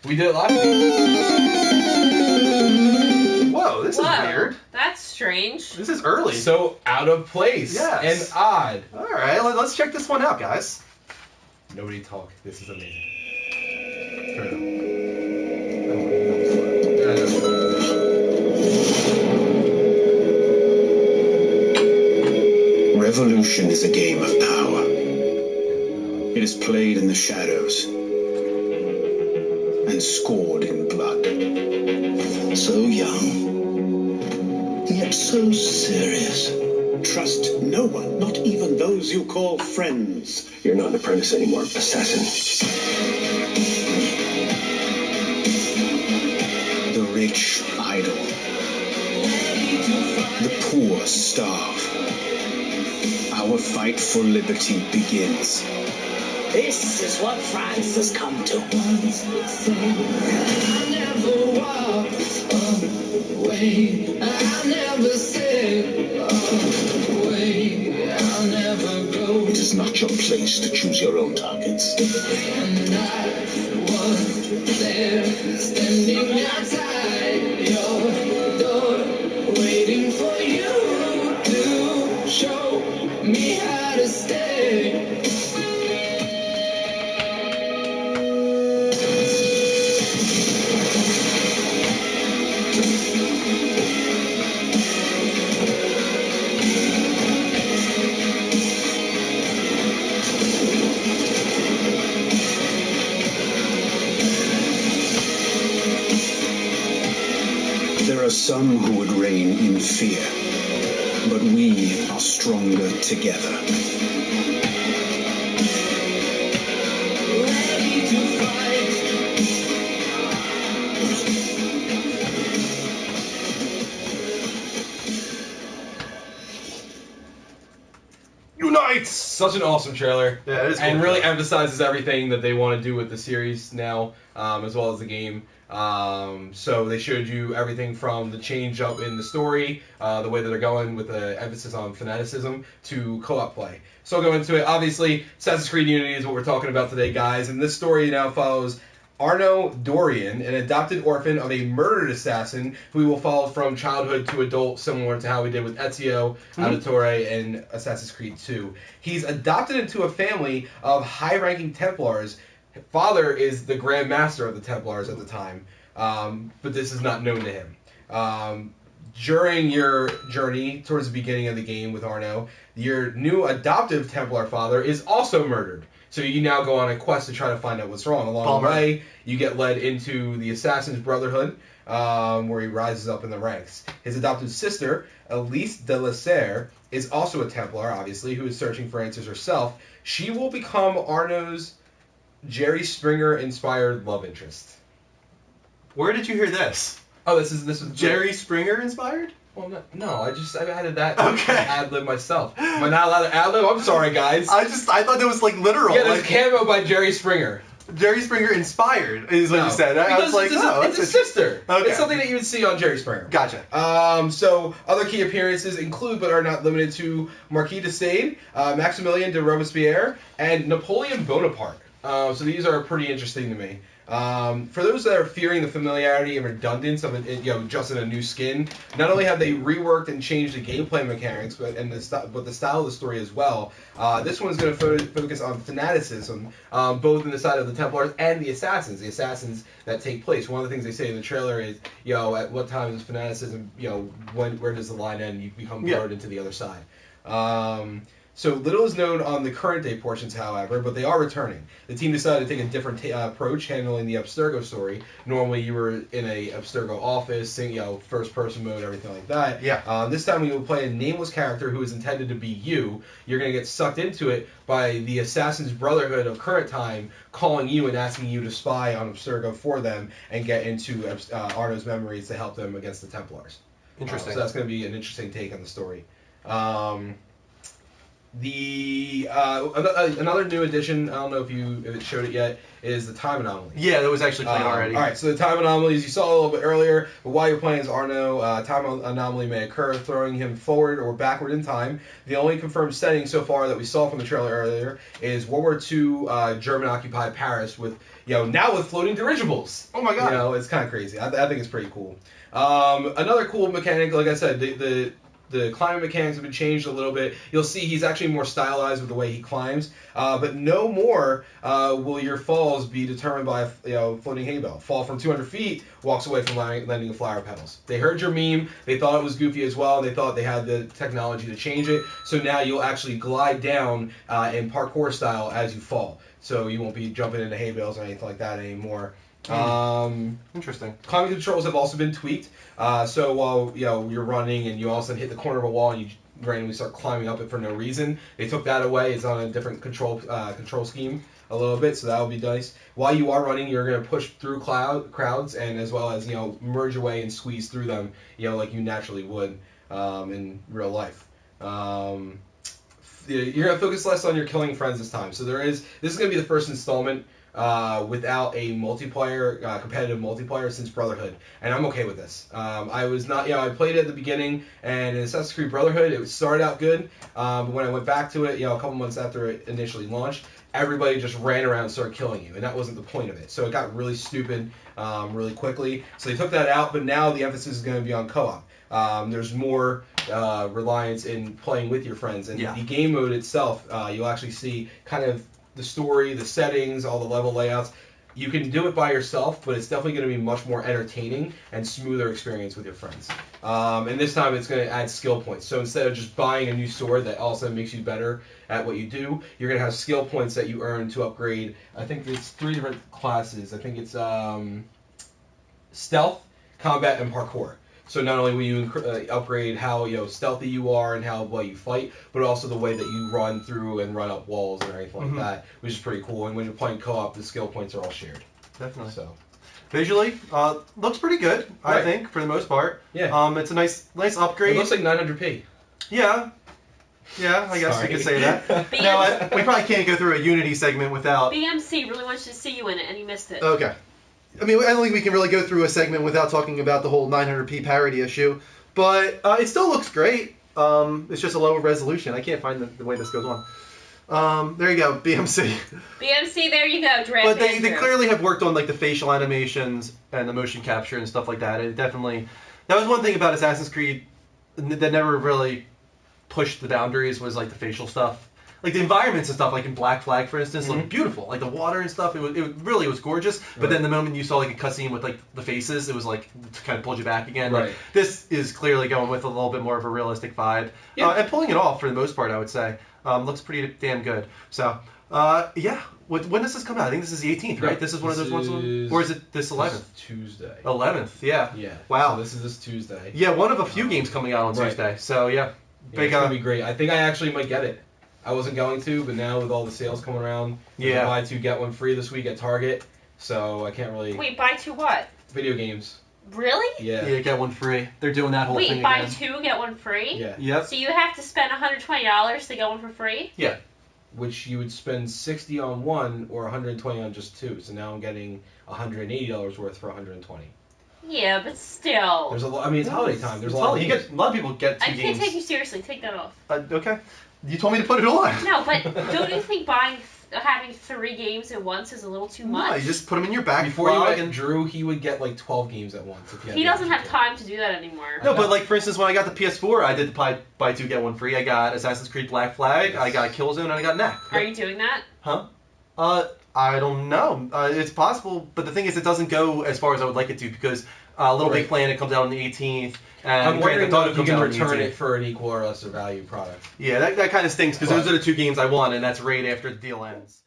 We did it last week. Whoa, this is weird. That's strange. This is early. So out of place. Yes. And odd. All right, let's check this one out, guys. Nobody talk. This is amazing. Revolution is a game of power. It is played in the shadows and scored in blood. So young, yet so serious. Trust no one, not even those you call friends. You're not an apprentice anymore, assassin. The rich idle. The poor starve. Our fight for liberty begins. This is what France has come to. I never walked away. I never said away. I'll never go. It is not your place to choose your own targets. And I was there, standing outside your door, waiting for you to show me how to stay. There are some who would reign in fear, but we are stronger together. Ready to fight. Unite! Such an awesome trailer. Yeah, it is cool. And really emphasizes everything that they want to do with the series now, as well as the game. So they showed you everything from the change up in the story, the way that they're going with the emphasis on fanaticism, to co-op play. So I'll go into it. Obviously, Assassin's Creed Unity is what we're talking about today, guys. And this story now follows Arno Dorian, an adopted orphan of a murdered assassin who we will follow from childhood to adult, similar to how we did with Ezio Auditore in Assassin's Creed 2. He's adopted into a family of high-ranking Templars. Father is the Grand Master of the Templars at the time, but this is not known to him. During your journey towards the beginning of the game with Arno, your new adoptive Templar father is also murdered. So you now go on a quest to try to find out what's wrong. Along the way, you get led into the Assassin's Brotherhood, where he rises up in the ranks. His adopted sister, Elise de la Serre, is also a Templar, obviously, who is searching for answers herself. She will become Arno's Jerry Springer-inspired love interest. Where did you hear this? Oh, this is Jerry Springer inspired? Well, no, I added that Okay. ad lib myself. Am I not allowed to ad lib? I'm sorry, guys. I thought that was like literal. Yeah, there's like, cameo by Jerry Springer. Jerry Springer inspired is what you said. I was like, it's a sister. Okay. It's something that you would see on Jerry Springer. Gotcha. So other key appearances include, but are not limited to, Marquis de Sade, Maximilien de Robespierre, and Napoleon Bonaparte. So these are pretty interesting to me. For those that are fearing the familiarity and redundance of it, just in a new skin, not only have they reworked and changed the gameplay mechanics, but the style of the story as well. This one's going to focus on fanaticism, both in the side of the Templars and the assassins that take place. One of the things they say in the trailer is, at what time is fanaticism, where does the line end? You become lured into the other side. So little is known on the current day portions, however, but they are returning. The team decided to take a different approach handling the Abstergo story. Normally you were in a Abstergo office, first person mode, everything like that. Yeah. This time you will play a nameless character who is intended to be you. You're going to get sucked into it by the Assassin's Brotherhood of current time, calling you and asking you to spy on Abstergo for them and get into Arno's memories to help them against the Templars. Interesting. So that's going to be an interesting take on the story. Another new addition, I don't know if it showed it yet, is the time anomaly. Yeah, that was actually playing already. All right, so the time anomalies you saw a little bit earlier, but while you're playing as Arno, time anomaly may occur, throwing him forward or backward in time. The only confirmed setting so far that we saw from the trailer earlier is World War II German-occupied Paris with, now with floating dirigibles. Oh my god. It's kind of crazy. I think it's pretty cool. Another cool mechanic, like I said, the climbing mechanics have been changed a little bit. You'll see he's actually more stylized with the way he climbs. But no more will your falls be determined by a floating hay bale. Fall from 200 feet, walks away from landing flower petals. They heard your meme. They thought it was goofy as well. And they thought they had the technology to change it. So now you'll actually glide down in parkour style as you fall. So you won't be jumping into hay bales or anything like that anymore. Interesting. Climbing controls have also been tweaked. So while you're running and you all of a sudden hit the corner of a wall and you randomly start climbing up it for no reason, they took that away. It's on a different control scheme a little bit, so that will be nice. While you are running, you're going to push through crowds and as well as merge away and squeeze through them, like you naturally would in real life. You're going to focus less on your killing friends this time. So this is going to be the first installment without a competitive multiplayer since Brotherhood, and I'm okay with this. I was not, I played it at the beginning, and in Assassin's Creed Brotherhood, it started out good, but when I went back to it, a couple months after it initially launched, everybody just ran around and started killing you, and that wasn't the point of it. So it got really stupid really quickly. So they took that out, but now the emphasis is going to be on co-op. There's more reliance in playing with your friends, and the game mode itself, you'll actually see kind of the story, the settings, all the level layouts. You can do it by yourself, but it's definitely going to be much more entertaining and smoother experience with your friends. And this time it's going to add skill points. So instead of just buying a new sword that also makes you better at what you do, you're going to have skill points that you earn to upgrade. I think it's 3 different classes. I think it's stealth, combat, and parkour. So not only will you upgrade how stealthy you are and how well you fight, but also the way that you run through and run up walls or anything like that, which is pretty cool. And when you're playing co-op, the skill points are all shared. Definitely. So visually, looks pretty good. I think for the most part. Yeah. It's a nice upgrade. It looks like 900p. Yeah. Yeah, I guess you could say that. BMC, No, we probably can't go through a Unity segment without. BMC really wants to see you in it, and he missed it. Okay. I mean, I don't think we can really go through a segment without talking about the whole 900p parity issue, but it still looks great. It's just a lower resolution. I can't find the way this goes on. There you go, BMC. BMC, there you go, Draft But they Andrew. clearly have worked on like the facial animations and the motion capture and stuff like that. It definitely, that was one thing about Assassin's Creed that never really pushed the boundaries, was like the facial stuff. Like the environments and stuff, like in Black Flag, for instance, looked beautiful. Like the water and stuff, it really was gorgeous. But then the moment you saw like a cutscene with like the faces, it was like it kind of pulled you back again. Right. Like, this is clearly going with a little bit more of a realistic vibe, and pulling it off for the most part, I would say. Looks pretty damn good. So, yeah. When does this come out? I think this is the 18th, right? This is one of those ones, or is it this 11th? This Tuesday. 11th, yeah. Yeah. Wow. So this is this Tuesday. Yeah, one of a few games coming out on Tuesday. So yeah, Yeah, it's gonna be great. I think I actually might get it. I wasn't going to, but now with all the sales coming around, buy 2 get 1 free this week at Target, so I can't really. Wait, buy 2 what? Video games. Really? Yeah. Get 1 free. They're doing that whole thing Wait, buy again. 2, get 1 free? Yeah. Yep. So you have to spend $120 to get 1 for free? Yeah. Which you would spend $60 on 1 or $120 on just 2. So now I'm getting $180 worth for $120. Yeah, but still. There's a lot. I mean, it's holiday time. There's a It's lot. Of you games. get, a lot of people get 2 I games. can't take you seriously. Take that off. Okay. You told me to put it on. No, but don't you think having 3 games at once is a little too much? No, you just put them in your back. Before you met and Drew, he would get like 12 games at once. If He doesn't have time to do that anymore. No, but like for instance, when I got the PS4, I did the buy 2 get 1 free. I got Assassin's Creed Black Flag, I got Killzone, and I got Knack. Are you doing that? Huh? I don't know. It's possible, but the thing is, it doesn't go as far as I would like it to, because Little Big Planet comes out on the 18th, and I'm wondering Grand Theft Auto if you comes can out on the return 18th. it for an equal or lesser value product. Yeah, that kind of stinks, because those are the 2 games I want, and that's right after the deal ends.